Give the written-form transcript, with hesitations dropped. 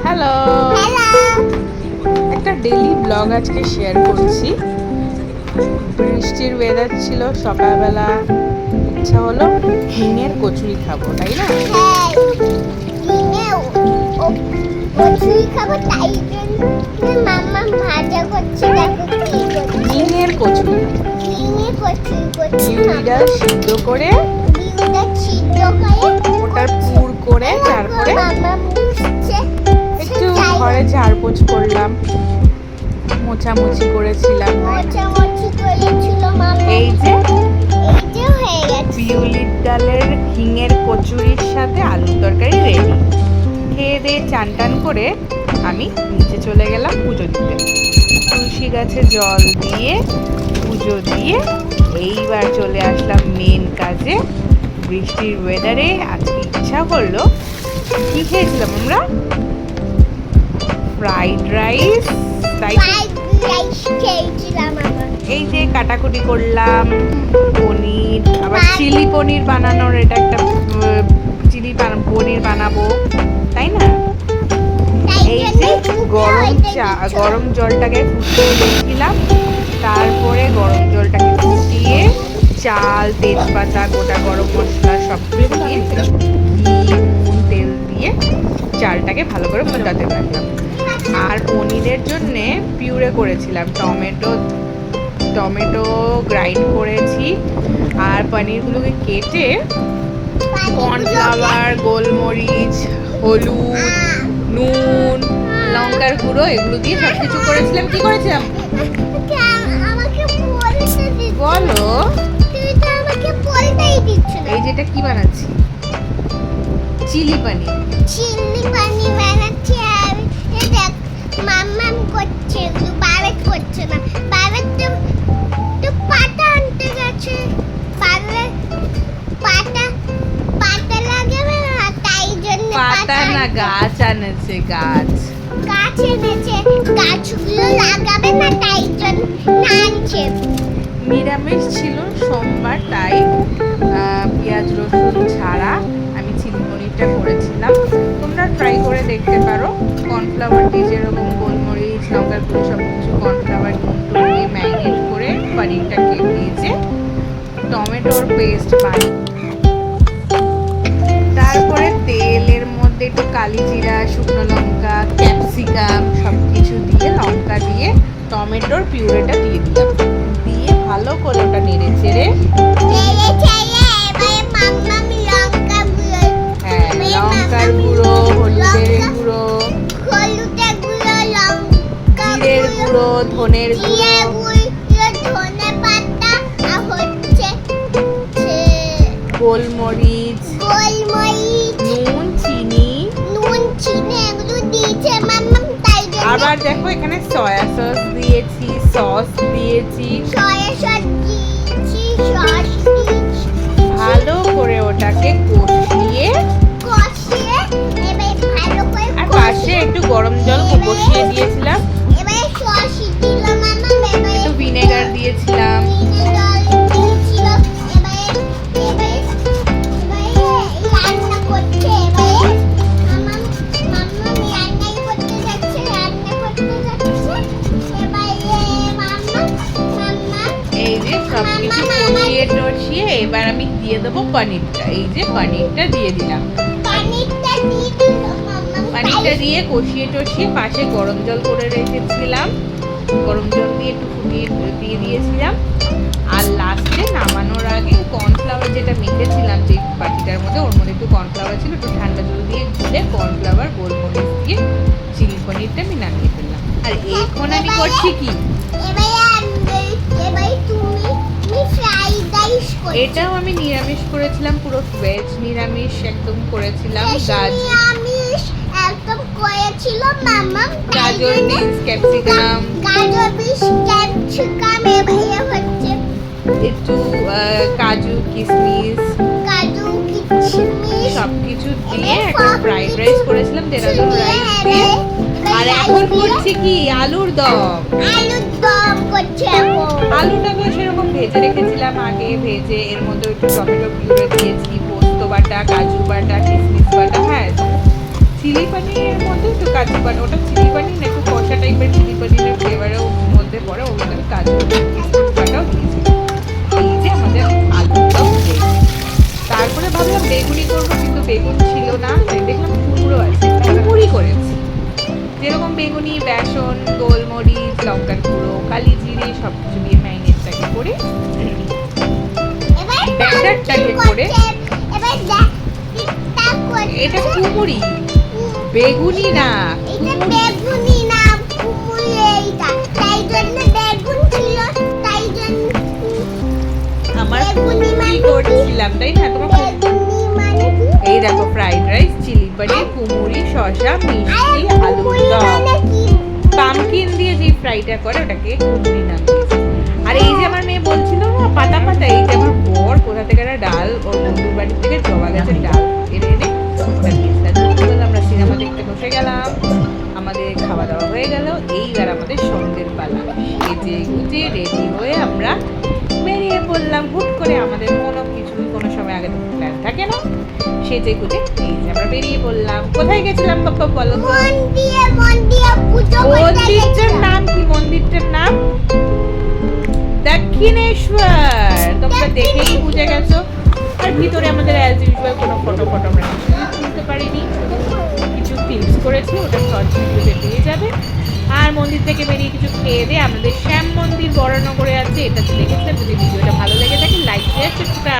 Hello, একটা daily blog আজকে share করছি। বৃষ্টির ওয়েদার ছিল, সকালবেলা ইচ্ছা হলো হিঙের কচুরি খাবো, তাই না? কচুরি খাবো, তাই জন্য মাম্মা ভাজা করছে। দেখো কি করছে, হিঙের কচুরি। হিঙের কচুরি করছে। বিউলিটা সিদ্ধ করে, বিউলিটা সিদ্ধ করে ওটার পুর করে, তারপরে মাম্মা মুছছে। একটু ঘরে ঝাড়পোছ করলাম, মোছামুছি করেছিলাম। মোছামুছি করেছিল মাম্মা। এই যে হয়ে গেছে বিউলির ডালের হিঙের কচুরির সাথে আলুর তরকারি রেডি। খেয়ে দিয়ে চান টান করে আমি নিচে চলে গেলাম পুজো দিতে। তুলসী গাছে জল দিয়ে পুজো দিয়ে এইবার চলে আসলাম মেন কাজে। বৃষ্টির ওয়েদারে আজকে ইচ্ছা করলো, কি খেয়েছিলাম আমরা? Fried rice. খেয়েছিলাম আমরা। এই যে কাটাকুটি করলাম, পনির, আবার চিলি পনির বানানোর, এটা একটা চিলি পনির বানাবো, তাই না? এই যে গরম জলটাকে ফুটিয়ে রেখেছিলাম, তারপরে গরম জলটাকে ফুটিয়ে চাল, তেজপাতা, গোটা গরম মশলা সব দিয়ে ঘি, নুন, তেল দিয়ে চালটাকে ভালো করে ফুটাতে লাগলাম। আর পনিরের জন্যে পিউরে করেছিলাম, টমেটো গ্রাইন্ড করেছি, আর পনিরগুলোকে কেটে কর্নফ্লাওয়ার, গোলমরিচ, হলুদ, নুন, লঙ্কার গুঁড়ো এগুলো দিয়ে সব কিছু করেছিলাম। কি করেছিলাম বলো? এই যেটা কি বানাচ্ছি? চিলি পনির। চিলি পনির বানাচ্ছি। আর দেখ মাম্মাম করছে, বাবেট করছে না। বাবেট তো পাতা আনতে গেছে। পাতা লাগাবে না, তাই জন্য পাতা না, গাছ আনেছে। গাছ এনেছে, গাছগুলো লাগাবে না, তাই জন্য আনছে। নিরামিষ ছিল সোমবার, তাই পেঁয়াজ রসুন ছাড়া আমি চিলি পনিরটা করেছিলাম। তোমরা ট্রাই করে দেখতে পারো। কর্নফ্লাওয়ার দিয়ে যেরকম গোলমরিচ, লঙ্কার গুঁড়ো সব কিছু কর্নফ্লাওয়ার দিয়ে ম্যারিনেট করে পনিরটাকে ভেজে টমেটোর পেস্ট বানিয়ে, তারপরে তেলের মধ্যে একটু কালি জিরা, শুকনো লঙ্কা, ক্যাপসিকাম সব কিছু দিয়ে, লঙ্কা দিয়ে টমেটোর পিউরেটা দিয়ে দিলাম। দিয়ে ভালো করে ওটা নেড়ে চেড়ে, লঙ্কার গুঁড়ো, হলুদের গুঁড়ো, জিরের গুঁড়ো, ধনের গুঁড়ো, গোলমরিচ, নুন, চিনি এগুলো দিয়েছে মাম্মা, তাই জন্য। আবার দেখো এখানে সয়া সস দিয়েছি, সস দিয়েছি, ভালো করে ওটাকে কষিয়ে, আর পাশে একটু গরম জল বসিয়ে দিয়েছিলাম, একটু ভিনেগার দিয়েছিলাম। এই যে সবকিছু কষিয়ে টষিয়ে এবার আমি দিয়ে দেবো পনিরটা। এই যে পনিরটা দিয়ে দিলাম। পানিটা দিয়ে কষিয়ে টষিয়ে পাশে গরম জল করে রেখেছিলাম, গরম জল দিয়ে একটু ফুটিয়ে দিয়ে দিয়েছিলাম। আর লাস্টে নামানোর আগে কর্নফ্লাওয়ার যেটা মেখেছিলাম যে বাটিটার মধ্যে, ওর মধ্যে একটু কর্নফ্লাওয়ার ছিল, একটু ঠান্ডা জল দিয়ে গুলে কর্নফ্লাওয়ার, গোলমরিচ দিয়ে চিলি পনিরটা আমি নামিয়ে ফেললাম। আর এখন আমি করছি কি, এটাও আমি নিরামিষ করেছিলাম, পুরো ভেজ নিরামিষ একদম করেছিলাম। গাজর, বিনস, ক্যাপসিকাম, একটু কাজু, কিশমিশ সবকিছু দিয়ে একটা ফ্রাইড রাইস করেছিলাম, দেরাদুন রাইস দিয়ে। আর এখন করছি কি, আলুর দম। আলুটাকে সেরকম ভেজে রেখেছিলাম আগে, ভেজে এর মধ্যে একটু টমেটো পিউরে দিয়েছি, পোস্ত বাটা, কাজু বাটা, কিশমিশ বাটা, হ্যাঁ চিলি পনিরের মধ্যে একটু কাজু বাদাম, ওটা চিলি পনির না, একটু কষা টাইপের চিলি পনিরের ফ্লেভারের মধ্যে পড়ে, ওর মধ্যে কাজু বাদামটাও দিয়েছি। এই যে আমাদের আলুর দম ready। তারপরে ভাবলাম বেগুনি করবো, কিন্তু বেগুন ছিল না, তাই দেখলাম কুমড়ো আছে, কুমড়ি করেছি। যেরকম বেগুনি, বেসন, গোলমরিচ, লঙ্কার গুঁড়ো, কালি জিরে সব কিছু দিয়ে ম্যারিনেটটাকে করে এবার ব্যাটারটাকে করে এবার টিকটাক করছে। এটা কুমড়ি, বেগুনি না, এটা কুমড়ি। বেগুনি না, কুমড়ি এইটা। তাই জন্য বেগুন ছিল, তাই জন্য আমার বেগুনি কুমড়ি মানে কি? করছিলাম, তাই না? তোমার বেগুনি মানে কি? এই দেখো ফ্রাইড রাইস, চিলি পনির, কুমড়ি, শসা, মিষ্টি, আলুর কুমড়ি দম। মানে কি? পামকিন দিয়ে যে ফ্রাইটা করে ওটাকে কুমড়ি নাম দিয়েছে। আর এই যে আমার মেয়ে বলছিল না পাতা পাতা, এই যে আমার বর কোথা থেকে একটা ডাল, ওর বন্ধুর বাড়ি থেকে জবা গাছের ডাল এনে এনে ওটা দিয়েছে। দুপুরবেলা আমরা সিনেমা দেখতে বসে গেলাম, আমাদের খাওয়া দাওয়া হয়ে গেল। এইবার আমাদের সন্ধ্যের পালা, সেজে গুজে রেডি হয়ে আমরা বেরিয়ে পড়লাম। হুট করে আমাদের কোনো সময় আগে প্ল্যান থাকে না, সেজে গুজে এই যে আমরা বেরিয়ে পড়লাম। কোথায় গেছিলাম বাপ্পা বলো তো? মন দিয়ে পুজো করতে মন্দিরটার গেছিলাম। নাম কি? মন্দিরটার নাম দক্ষিণেশ্বর। তোমরা দেখেই বুঝে গেছো। আর ভিতরে আমাদের অ্যাজ ইউজুয়াল কোনো ফটো আমরা তুলতে পারিনি, কিছু টিপস করেছি, ওটা শর্ট ভিডিওতে পেয়ে যাবে। আর মন্দির থেকে বেরিয়ে কিছু খেয়ে দিয়ে আমাদের শ্যাম মন্দির বরানগরে আছে, এটা দেখেছিলাম। যদি ভিডিওটা ভালো লেগে থাকে লাইক শেয়ার